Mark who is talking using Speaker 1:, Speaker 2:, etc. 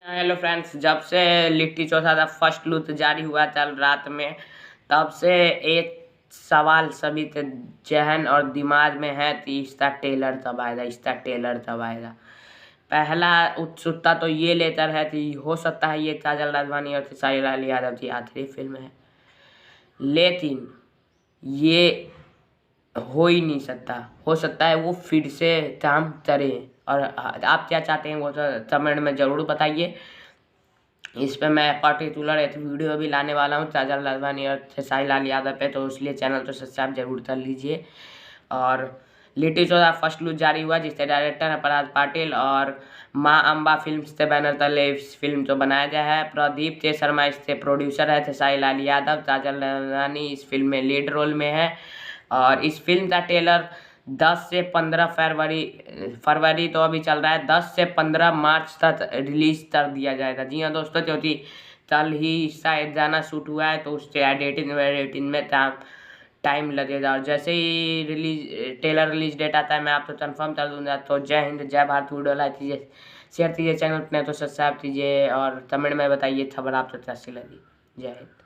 Speaker 1: Hello friends, जब से लिट्टी चोखा का फर्स्ट लुक जारी हुआ कल रात में, तब से एक सवाल सभी के जहन और दिमाग में है कि इसका टेलर कब आएगा, इसका टेलर कब आएगा। पहला उत्सुकता तो ये लेकर है कि हो सकता है ये काजल राघवानी और खेसारी लाल यादव की आखिरी फिल्म है, लेकिन ये हो ही नहीं सकता। हो सकता है वो फिर से काम करें। और आप क्या चाहते हैं वो तो कमेंट में ज़रूर बताइए। इस पे मैं पर्टिकुलर एक वीडियो भी लाने वाला हूँ काजल राघवानी और खेसारी लाल यादव पे, तो इसलिए चैनल को सब्सक्राइब जरूर कर लीजिए। और लिट्टी चोखा फर्स्ट लुक जारी हुआ, जिसके डायरेक्टर है पराग पाटिल और माँ अम्बा फिल्म्स के बैनर तले इस फिल्म को बनाया गया है। प्रदीप के शर्मा इसके प्रोड्यूसर है। खेसारी लाल यादव, काजल राघवानी इस फिल्म में लीड रोल में है। और इस फिल्म का ट्रेलर 10 से 15 फरवरी तो अभी चल रहा है, 10 से 15 मार्च तक रिलीज कर दिया जाएगा। जी हाँ दोस्तों, क्योंकि कल ही इसका एक गाना शूट हुआ है, तो उसके एडिटिंग में टाइम लगेगा। और जैसे ही ट्रेलर रिलीज डेट आता है मैं आपको कंफर्म कर दूंगा। तो जय हिंद, जय भारत। वीडियो लाइक कीजिए, शेयर कीजिए, चैनल ने तो सब्सक्राइब कीजिए और कमेंट में बताइए खबर आपको कैसी लगी। जय हिंद।